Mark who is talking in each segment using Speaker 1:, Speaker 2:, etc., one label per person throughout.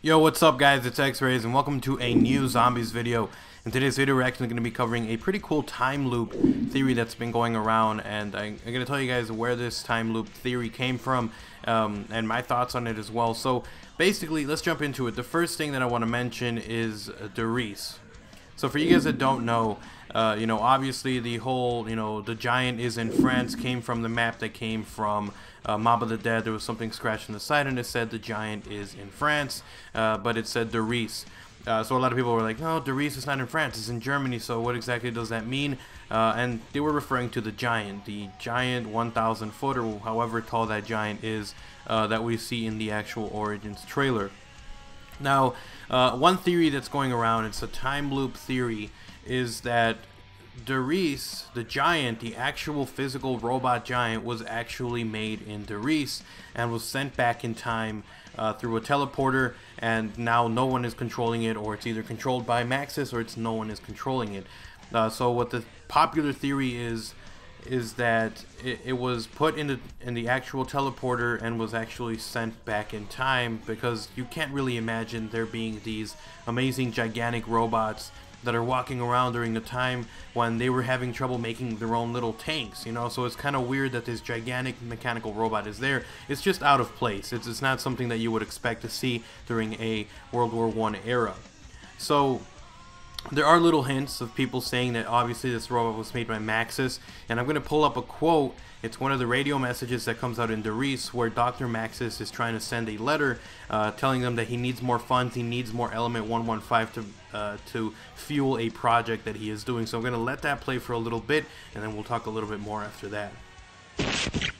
Speaker 1: Yo, what's up guys, it's X-Rays and welcome to a new zombies video. In today's video we're actually going to be covering a pretty cool time loop theory that's been going around, and I'm going to tell you guys where this time loop theory came from and my thoughts on it as well. So basically, let's jump into it. The first thing that I want to mention is Doris. So for you guys that don't know, obviously the whole, the giant is in France came from the map that came from Mob of the Dead. There was something scratched on the side and it said the giant is in France, but it said Doris. So a lot of people were like, no, Doris is not in France, it's in Germany, so what exactly does that mean? And they were referring to the giant 1,000 foot, or however tall that giant is, that we see in the actual Origins trailer. Now, one theory that's going around, it's a time loop theory, is that Doris, the giant, the actual physical robot giant, was actually made in Doris and was sent back in time through a teleporter, and now no one is controlling it, or it's either controlled by Maxis or no one is controlling it. So what the popular theory is that it was put in the actual teleporter and was actually sent back in time, because you can't really imagine there being these amazing gigantic robots that are walking around during the time when they were having trouble making their own little tanks, so it's kind of weird that this gigantic mechanical robot is there. It's just out of place. It's not something that you would expect to see during a World War I era. So there are little hints of people saying that obviously this robot was made by Maxis, and I'm going to pull up a quote. It's one of the radio messages that comes out in Doris, where Dr. Maxis is trying to send a letter telling them that he needs more funds, he needs more Element 115 to fuel a project that he is doing. So I'm going to let that play for a little bit, and then we'll talk a little bit more after that.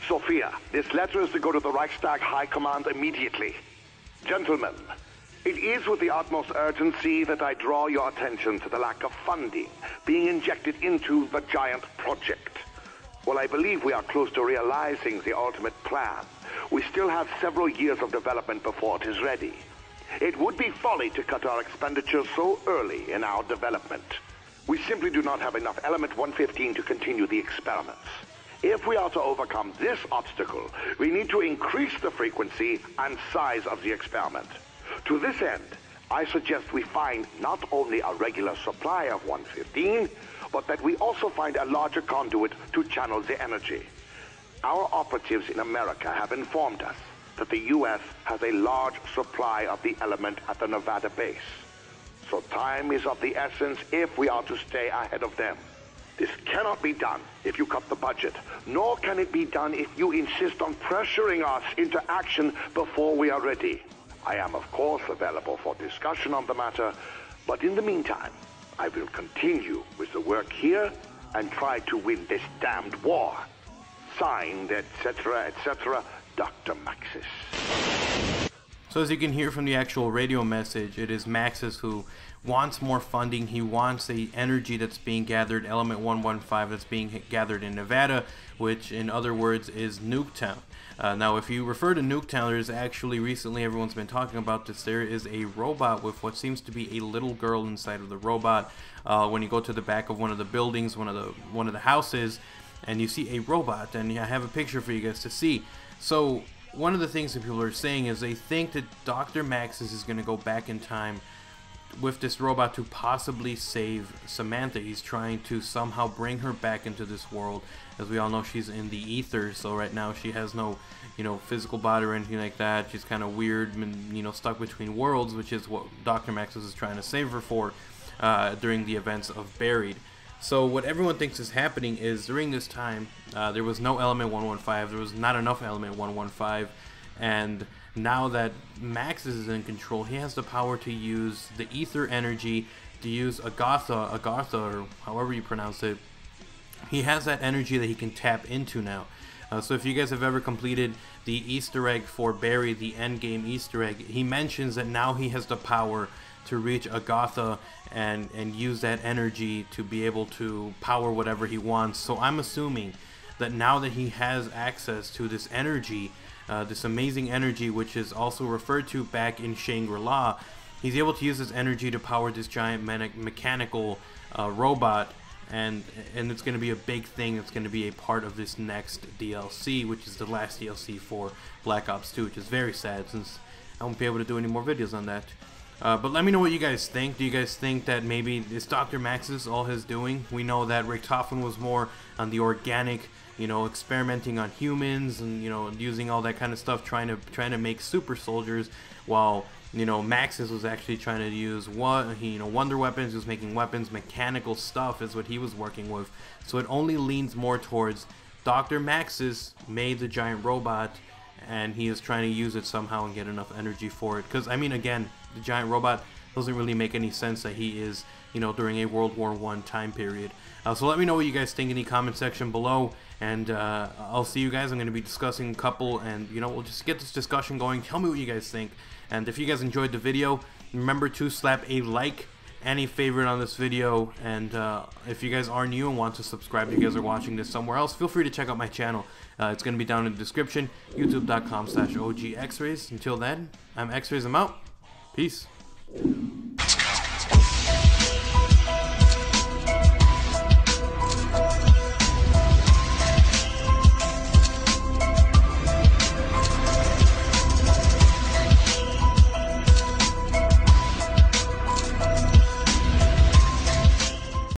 Speaker 2: Sophia, this letter is to go to the Reichstag High Command immediately. Gentlemen, it is with the utmost urgency that I draw your attention to the lack of funding being injected into the giant project. While I believe we are close to realizing the ultimate plan, we still have several years of development before it is ready. It would be folly to cut our expenditures so early in our development. We simply do not have enough Element 115 to continue the experiments. If we are to overcome this obstacle, we need to increase the frequency and size of the experiment. To this end, I suggest we find not only a regular supply of 115, but that we also find a larger conduit to channel the energy. Our operatives in America have informed us that the U.S. has a large supply of the element at the Nevada base. So time is of the essence if we are to stay ahead of them. This cannot be done if you cut the budget, nor can it be done if you insist on pressuring us into action before we are ready. I am, of course, available for discussion on the matter, but in the meantime, I will continue with the work here and try to win this damned war. Signed, etc., etc., Dr. Maxis.
Speaker 1: So as you can hear from the actual radio message, it is Maxis who wants more funding. He wants the energy that's being gathered, Element 115, that's being gathered in Nevada, which in other words is Nuketown. Now if you refer to Nuketown, there's actually recently, everyone's been talking about this, there is a robot with what seems to be a little girl inside of the robot. When you go to the back of one of the buildings, one of the houses, and you see a robot, and I have a picture for you guys to see. So one of the things that people are saying is they think that Dr. Maxis is going to go back in time with this robot to possibly save Samantha. He's trying to somehow bring her back into this world. As we all know, she's in the ether, so right now she has no, physical body or anything like that. She's kind of weird and, stuck between worlds, which is what Dr. Maxis is trying to save her for during the events of Buried. So what everyone thinks is happening is during this time, there was no Element 115, there was not enough Element 115, and now that Maxis is in control, he has the power to use the ether energy, to use Agatha, or however you pronounce it. He has that energy that he can tap into now. So if you guys have ever completed the Easter egg for Barry, the endgame Easter egg, he mentions that now he has the power to reach Agatha and use that energy to be able to power whatever he wants. So I'm assuming that now that he has access to this energy, this amazing energy, which is also referred to back in Shangri-La, he's able to use this energy to power this giant mechanical robot, and it's going to be a big thing. It's going to be a part of this next DLC, which is the last DLC for Black Ops 2, which is very sad, since I won't be able to do any more videos on that. But let me know what you guys think. Do you guys think that maybe it's Dr. Maxis all his doing? We know that Richtofen was more on the organic, you know, experimenting on humans and, you know, using all that kind of stuff, trying to make super soldiers, while, you know, Maxis was actually trying to use wonder weapons. He was making weapons, mechanical stuff is what he was working with. So it only leans more towards Dr. Maxis made the giant robot, and he is trying to use it somehow and get enough energy for it. Because, I mean, again, the giant robot doesn't really make any sense that he is, you know, during a World War I time period. So let me know what you guys think in the comment section below, and I'll see you guys. I'm going to be discussing a couple, and, you know, we'll just get this discussion going. Tell me what you guys think, and if you guys enjoyed the video, remember to slap a like and a favorite on this video, and if you guys are new and want to subscribe, if you guys are watching this somewhere else, feel free to check out my channel. It's going to be down in the description, youtube.com/OGXrays. Until then, I'm X-Rays, I'm out. Peace.